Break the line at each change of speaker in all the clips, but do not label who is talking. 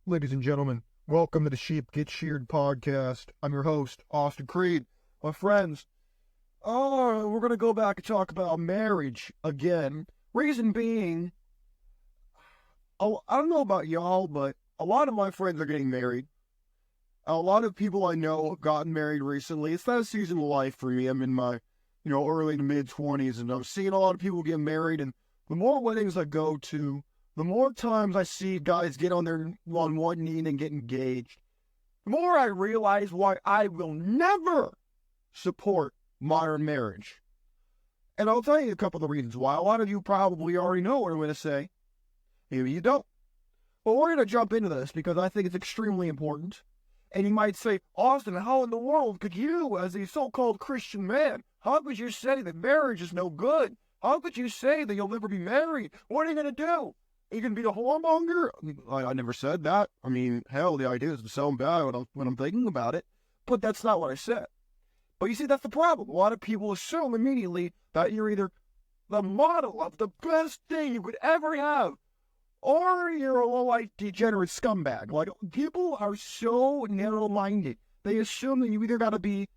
Ladies and gentlemen, welcome to the Sheep Get Sheared podcast. I'm your host, Austin Creed. My friends, we're going to go back and talk about marriage again. Reason being, I don't know about y'all, but a lot of my friends are getting married. A lot of people I know have gotten married recently. It's that season of life for me. I'm in my, early to mid-20s, and I'm seeing a lot of people get married, and the more weddings I go to, the more times I see guys get on one knee and get engaged, the more I realize why I will never support modern marriage. And I'll tell you a couple of reasons why. A lot of you probably already know what I'm going to say. Maybe you don't. But we're going to jump into this because I think it's extremely important. And you might say, Austin, how in the world could you, as a so-called Christian man, how could you say that marriage is no good? How could you say that you'll never be married? What are you going to do? Are you going to be a whoremonger? I never said that. Hell, the idea is to sound bad when I'm thinking about it. But that's not what I said. But you see, that's the problem. A lot of people assume immediately that you're either the model of the best thing you could ever have, or you're a low-life degenerate scumbag. Like, people are so narrow-minded. They assume that you either got to be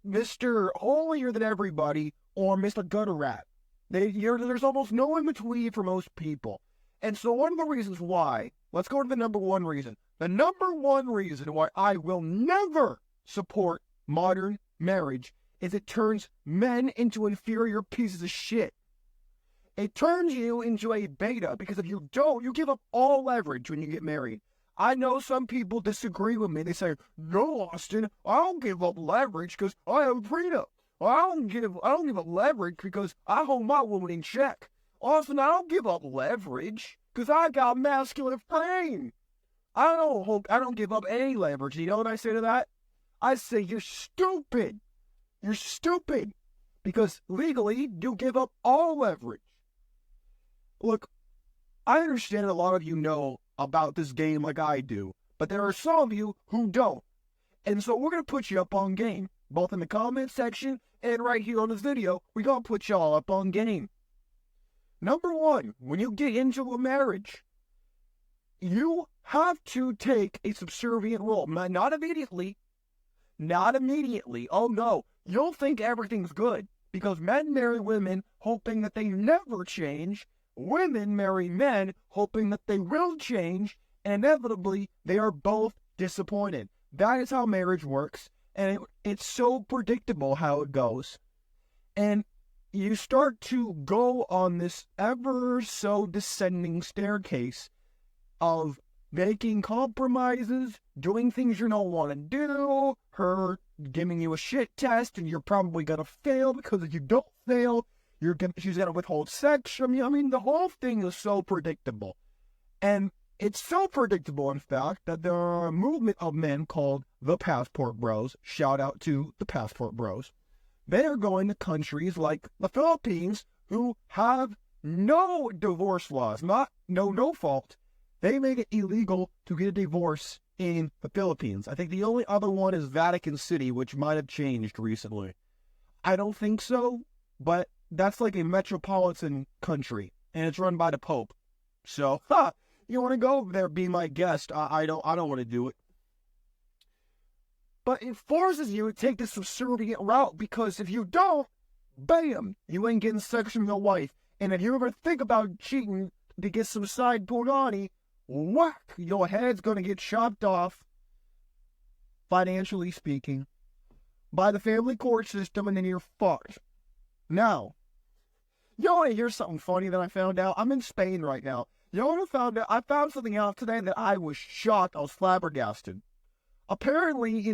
Mr. Holier than everybody or Mr. Gutter Rat. There's almost no in-between for most people. And so one of the reasons why, let's go to the number one reason. The number one reason why I will never support modern marriage is it turns men into inferior pieces of shit. It turns you into a beta, because if you don't, you give up all leverage when you get married. I know some people disagree with me. They say, no, Austin, I don't give up leverage because I have a prenup. I don't give up leverage because I hold my woman in check. Austin, I don't give up leverage because I got masculine frame. I don't give up any leverage. You know what I say to that? I say, you're stupid. You're stupid. Because legally, you give up all leverage. Look, I understand a lot of you know about this game like I do, but there are some of you who don't. And so we're going to put you up on game, both in the comment section and right here on this video. We're going to put y'all up on game. Number one, when you get into a marriage, you have to take a subservient role. Not immediately. Not immediately. Oh no, you'll think everything's good because men marry women hoping that they never change. Women marry men hoping that they will change, and inevitably, they are both disappointed. That is how marriage works, and it's so predictable how it goes. And you start to go on this ever so descending staircase of making compromises, doing things you don't want to do, her giving you a shit test, and you're probably going to fail because if you don't fail, she's going to withhold sex from you. The whole thing is so predictable. And it's so predictable, in fact, that there are a movement of men called the Passport Bros. Shout out to the Passport Bros. They are going to countries like the Philippines who have no divorce laws, no fault. They make it illegal to get a divorce in the Philippines. I think the only other one is Vatican City, which might have changed recently. I don't think so, but that's like a metropolitan country, and it's run by the Pope. So, you want to go over there, be my guest? I don't want to do it. But it forces you to take the subservient route, because if you don't, bam, you ain't getting sex from your wife. And if you ever think about cheating to get some side punani, whack, your head's going to get chopped off, financially speaking, by the family court system, and then you're fucked. Now, you want to hear something funny that I found out? I'm in Spain right now. You know what I found out? I found something out today that I was shocked. I was flabbergasted. Apparently,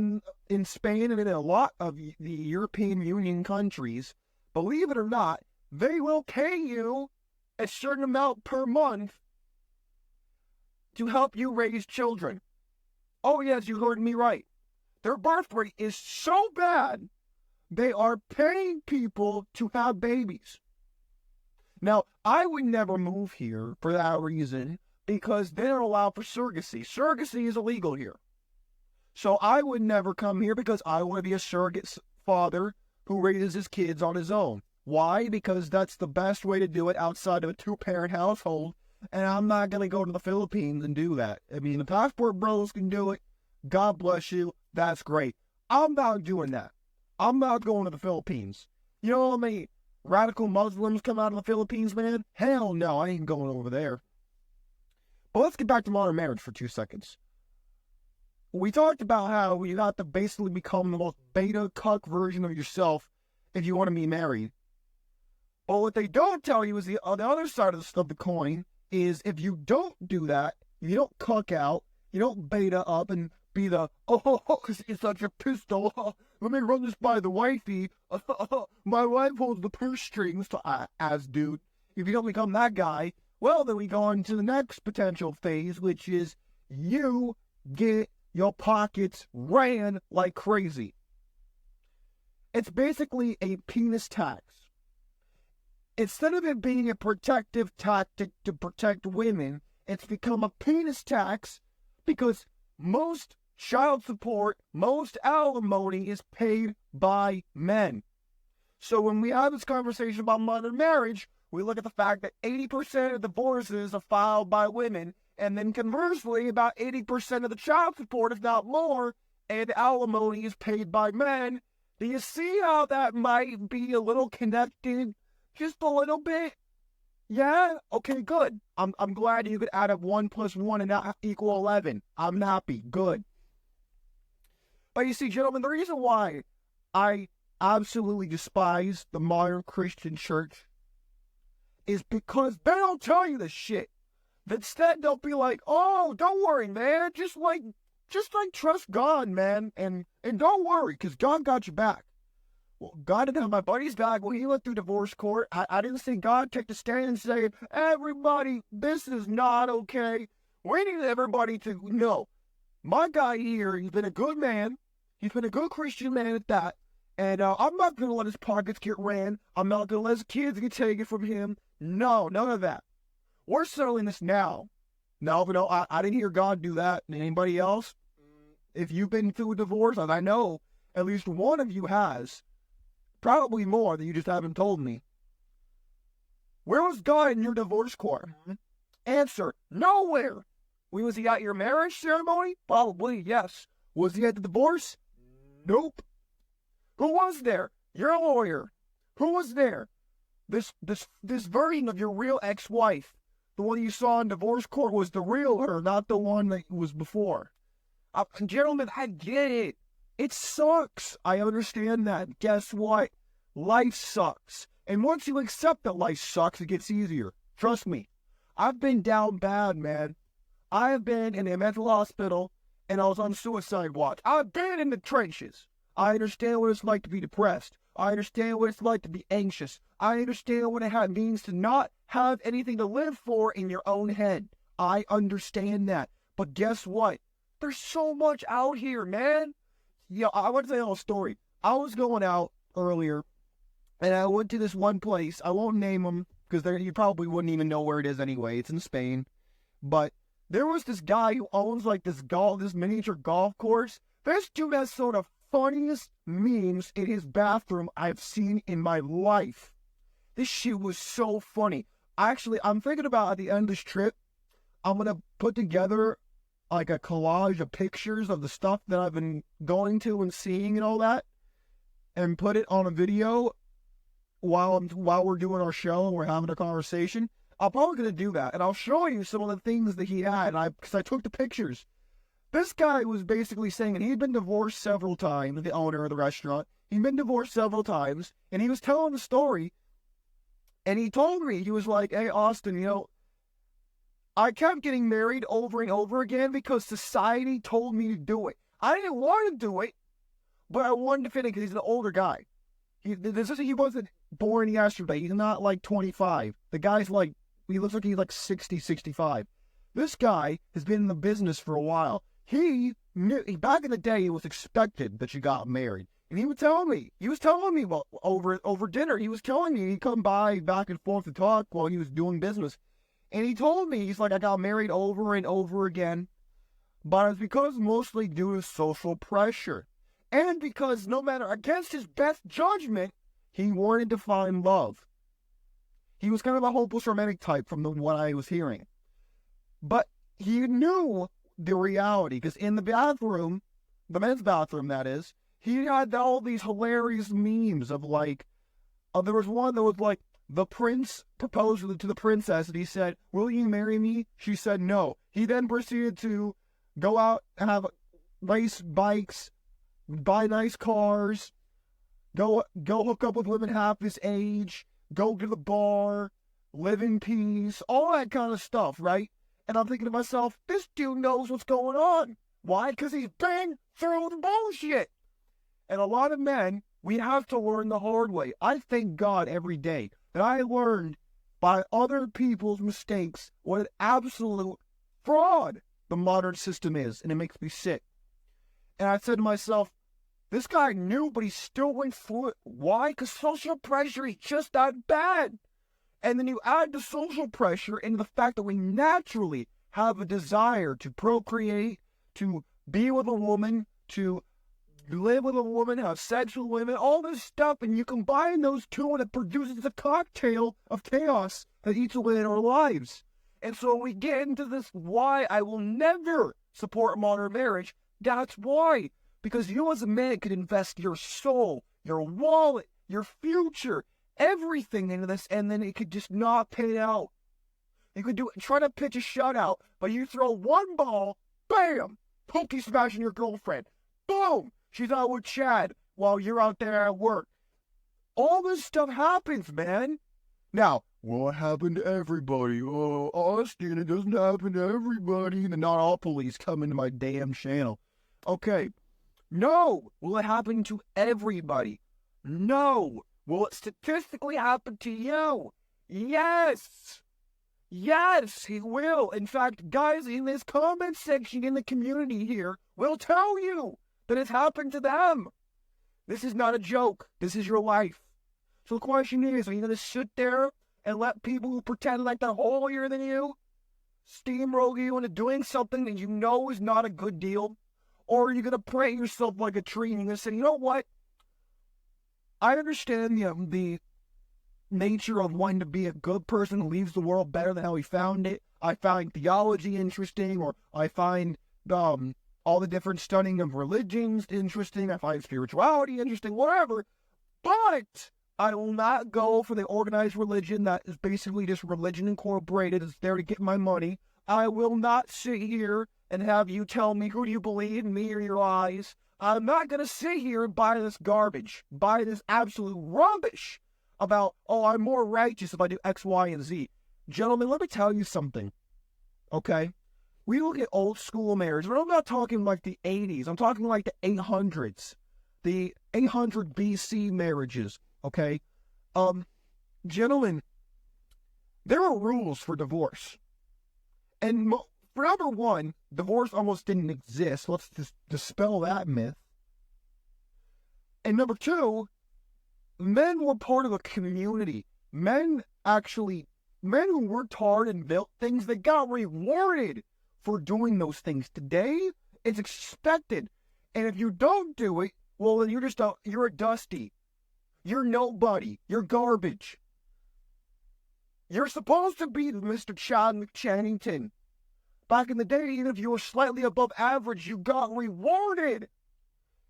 in Spain and in a lot of the European Union countries, believe it or not, they will pay you a certain amount per month to help you raise children. Oh yes, you heard me right. Their birth rate is so bad, they are paying people to have babies. Now, I would never move here for that reason, because they don't allow for surrogacy. Surrogacy is illegal here. So I would never come here because I want to be a surrogate father who raises his kids on his own. Why? Because that's the best way to do it outside of a two-parent household, and I'm not going to go to the Philippines and do that. I mean, the passport bros can do it. God bless you. That's great. I'm not doing that. I'm not going to the Philippines. You know how many radical Muslims come out of the Philippines, man? Hell no, I ain't going over there. But let's get back to modern marriage for 2 seconds. We talked about how you have to basically become the most beta cuck version of yourself if you want to be married. But what they don't tell you is the other side of the coin is if you don't do that, you don't cuck out, you don't beta up and be the, it's such a pistol, let me run this by the wifey, my wife holds the purse strings, as dude. If you don't become that guy, well, then we go on to the next potential phase, which is you get your pockets ran like crazy. It's basically a penis tax. Instead of it being a protective tactic to protect women, it's become a penis tax because most child support, most alimony is paid by men. So when we have this conversation about modern marriage, we look at the fact that 80% of divorces are filed by women, and then conversely, about 80% of the child support, if not more, and alimony is paid by men. Do you see how that might be a little connected? Just a little bit? Yeah? Okay, good. I'm glad you could add up 1 plus 1 and not equal 11. I'm happy. Good. But you see, gentlemen, the reason why I absolutely despise the modern Christian church is because they don't tell you this shit. Instead, they'll be like, oh, don't worry, man. Just trust God, man. And don't worry, because God got your back. Well, God didn't have my buddy's back when he went through divorce court. I didn't see God take the stand and say, everybody, this is not okay. We need everybody to know. My guy here, he's been a good man. He's been a good Christian man at that. And I'm not going to let his pockets get ran. I'm not going to let his kids get taken from him. No, none of that. We're settling this now. No, I didn't hear God do that. Anybody else? If you've been through a divorce, and I know at least one of you has, probably more that you just haven't told me. Where was God in your divorce court? Answer, nowhere. Was he at your marriage ceremony? Probably, yes. Was he at the divorce? Nope. Who was there? Your lawyer. Who was there? This version of your real ex-wife. The one you saw in divorce court was the real her, not the one that was before. Gentlemen, I get it. It sucks. I understand that. Guess what? Life sucks. And once you accept that life sucks, it gets easier. Trust me. I've been down bad, man. I have been in a mental hospital, and I was on suicide watch. I've been in the trenches. I understand what it's like to be depressed. I understand what it's like to be anxious. I understand what it means to not have anything to live for in your own head. I understand that. But guess what? There's so much out here, man. Yeah, I want to tell you a story. I was going out earlier, and I went to this one place. I won't name them, because you probably wouldn't even know where it is anyway. It's in Spain. But there was this guy who owns like this miniature golf course. This dude has sort of funniest memes in his bathroom I've seen in my life. This shit was so funny. I'm thinking about at the end of this trip, I'm going to put together like a collage of pictures of the stuff that I've been going to and seeing and all that, and put it on a video while we're doing our show and we're having a conversation. I'm probably going to do that, and I'll show you some of the things that he had, because I took the pictures. This guy was basically saying he'd been divorced several times, the owner of the restaurant. He'd been divorced several times, and he was telling the story, and he told me, he was like, hey, Austin, I kept getting married over and over again because society told me to do it. I didn't want to do it, but I wanted to fit in because he's an older guy. He wasn't born yesterday. He's not like 25. The guy's like, he looks like he's like 60, 65. This guy has been in the business for a while. He knew, back in the day, it was expected that you got married. And he was telling me, well, over dinner, he was telling me he'd come by back and forth to talk while he was doing business. And he told me, he's like, I got married over and over again. But it's because mostly due to social pressure. And because no matter, against his best judgment, he wanted to find love. He was kind of a hopeless romantic type from what I was hearing. But he knew the reality, because in the bathroom, the men's bathroom that is, he had all these hilarious memes of like, there was one that was like, the prince proposed to the princess and he said, "Will you marry me?" She said no. He then proceeded to go out and have nice bikes, buy nice cars, go hook up with women half his age, go to the bar, live in peace, all that kind of stuff, right? And I'm thinking to myself, this dude knows what's going on. Why? Because he's been through the bullshit. And a lot of men, we have to learn the hard way. I thank God every day that I learned by other people's mistakes what an absolute fraud the modern system is, and it makes me sick. And I said to myself, this guy knew, but he still went through it. Why? Because social pressure is just that bad. And then you add the social pressure into the fact that we naturally have a desire to procreate, to be with a woman, to live with a woman, have sex with women, all this stuff, and you combine those two and it produces a cocktail of chaos that eats away at our lives. And so we get into this why I will never support modern marriage. That's why. Because you as a man could invest your soul, your wallet, your future, everything into this, and then it could just not pay out. You could try to pitch a shutout, but you throw one ball, bam, pokey smashing your girlfriend. Boom, she's out with Chad while you're out there at work. All this stuff happens, man. Now, will it happen to everybody? Oh, Austin, it doesn't happen to everybody. And not all police come into my damn channel. Okay. No. Will it happen to everybody? No. Will it statistically happen to you? Yes. Yes, he will. In fact, guys in this comment section in the community here will tell you that it's happened to them. This is not a joke. This is your life. So the question is, are you going to sit there and let people who pretend like they're holier than you steamroll you into doing something that you know is not a good deal? Or are you going to plant yourself like a tree and you're going to say, you know what? I understand the nature of wanting to be a good person who leaves the world better than how he found it. I find theology interesting, or I find all the different studying of religions interesting. I find spirituality interesting, whatever. But I will not go for the organized religion that is basically just religion incorporated. It's there to get my money. I will not sit here and have you tell me who do you believe, me or your lies. I'm not going to sit here and buy this garbage, buy this absolute rubbish about, oh, I'm more righteous if I do X, Y, and Z. Gentlemen, let me tell you something, okay? We look at old school marriage, but I'm not talking like the 80s. I'm talking like the 800s, the 800 BC marriages, okay? Gentlemen, there are rules for divorce. And for number one, divorce almost didn't exist. Let's just dispel that myth. And number two, men were part of a community. Men who worked hard and built things, they got rewarded for doing those things. Today, it's expected. And if you don't do it, well, then you're a dusty. You're nobody. You're garbage. You're supposed to be Mr. Chad McChannington. Back in the day, even if you were slightly above average, you got rewarded.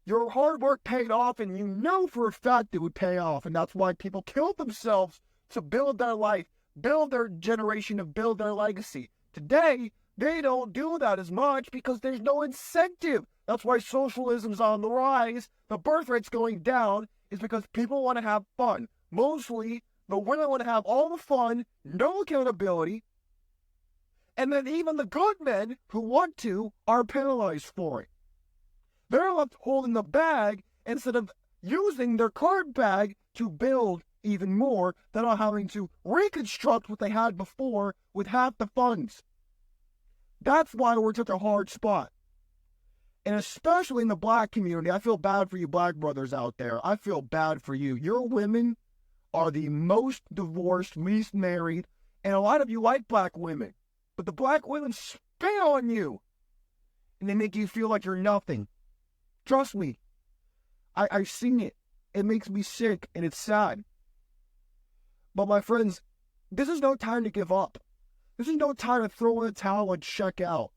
Your hard work paid off, and you know for a fact it would pay off. And that's why people killed themselves to build their life, build their generation, and build their legacy. Today, they don't do that as much because there's no incentive. That's why socialism's on the rise. The birth rate's going down is because people want to have fun. Mostly, the women want to have all the fun, no accountability. And then even the good men who want to are penalized for it. They're left holding the bag instead of using their card bag to build even more than on having to reconstruct what they had before with half the funds. That's why we're such a hard spot. And especially in the black community, I feel bad for you black brothers out there. I feel bad for you. Your women are the most divorced, least married, and a lot of you like black women. But the black women spit on you, and they make you feel like you're nothing. Trust me, I've seen it. It makes me sick, and it's sad. But my friends, this is no time to give up. This is no time to throw in the towel and check out.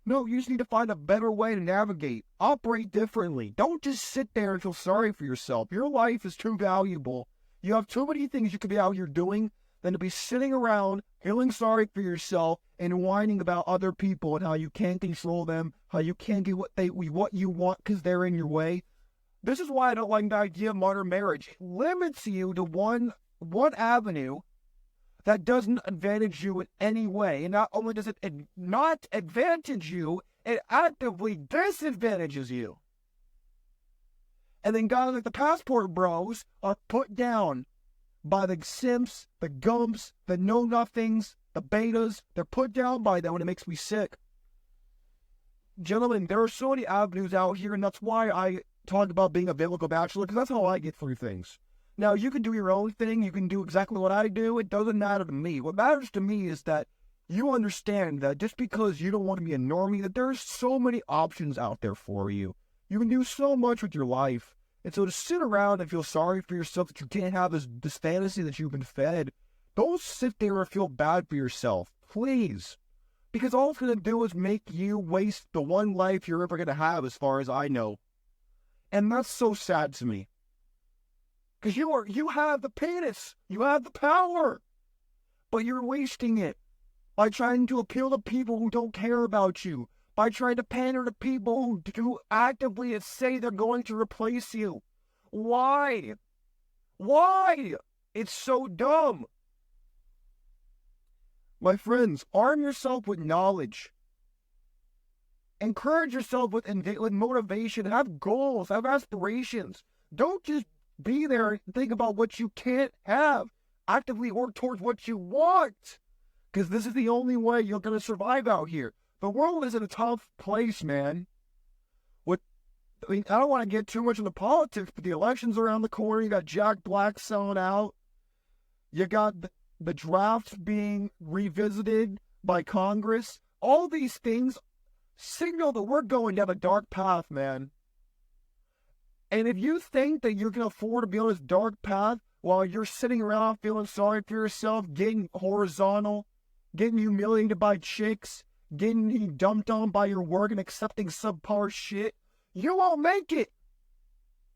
No, you just need to find a better way to navigate. Operate differently. Don't just sit there and feel sorry for yourself. Your life is too valuable. You have too many things you could be out here doing than to be sitting around feeling sorry for yourself and whining about other people and how you can't control them, how you can't get what you want because they're in your way. This is why I don't like the idea of modern marriage. It limits you to one avenue that doesn't advantage you in any way. And not only does it not advantage you, it actively disadvantages you. And then guys like the passport bros are put down by the simps, the gumps, the know-nothings, the betas. They're put down by them, and it makes me sick. Gentlemen, there are so many avenues out here, and that's why I talk about being a biblical bachelor, because that's how I get through things. Now, you can do your own thing. You can do exactly what I do. It doesn't matter to me. What matters to me is that you understand that just because you don't want to be a normie, that there's so many options out there for you. You can do so much with your life. And so to sit around and feel sorry for yourself that you can't have this fantasy that you've been fed, don't sit there and feel bad for yourself, please. Because all it's going to do is make you waste the one life you're ever going to have, as far as I know. And that's so sad to me. Because you have the penis, you have the power, but you're wasting it by trying to appeal to people who don't care about you, by trying to pander to people who do actively say they're going to replace you. Why? Why? It's so dumb. My friends, arm yourself with knowledge. Encourage yourself with motivation. Have goals, have aspirations. Don't just be there and think about what you can't have. Actively work towards what you want. Because this is the only way you're going to survive out here. The world is in a tough place, man. I don't want to get too much into politics, but the election's around the corner. You got Jack Black selling out. You got the drafts being revisited by Congress. All these things signal that we're going down a dark path, man. And if you think that you can afford to be on this dark path while you're sitting around feeling sorry for yourself, getting horizontal, getting humiliated by chicks, getting dumped on by your work and accepting subpar shit, you won't make it.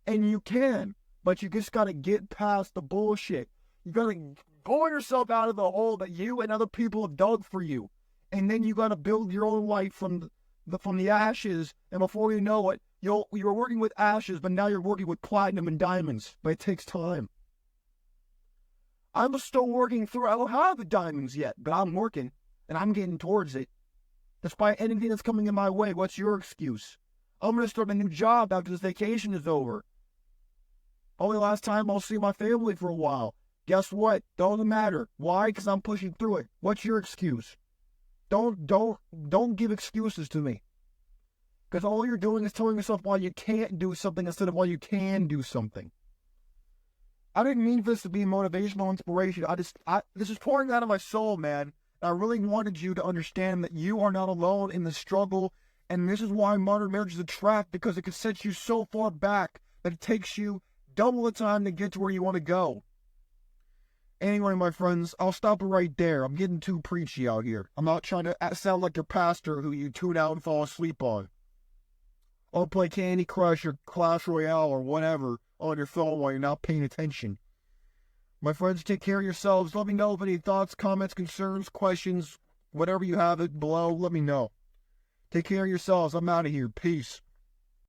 And you can, but you just gotta get past the bullshit. You gotta pull yourself out of the hole that you and other people have dug for you. And then you gotta build your own life from the ashes, and before you know it, you're working with ashes, but now you're working with platinum and diamonds. But it takes time. I'm still working through. I don't have the diamonds yet, but I'm working, and I'm getting towards it. Despite anything that's coming in my way, what's your excuse? I'm going to start a new job after this vacation is over. Only last time I'll see my family for a while. Guess what? Doesn't matter. Why? Because I'm pushing through it. What's your excuse? Don't give excuses to me. Because all you're doing is telling yourself why you can't do something instead of why you can do something. I didn't mean for this to be motivational inspiration. This is pouring out of my soul, man. I really wanted you to understand that you are not alone in the struggle. And this is why modern marriage is a trap, because it can set you so far back that it takes you double the time to get to where you want to go. Anyway, my friends, I'll stop it right there. I'm getting too preachy out here. I'm not trying to sound like your pastor who you tune out and fall asleep on. Or play Candy Crush or Clash Royale or whatever on your phone while you're not paying attention. My friends, take care of yourselves. Let me know if any thoughts, comments, concerns, questions, whatever you have it below, let me know. Take care of yourselves. I'm out of here. Peace.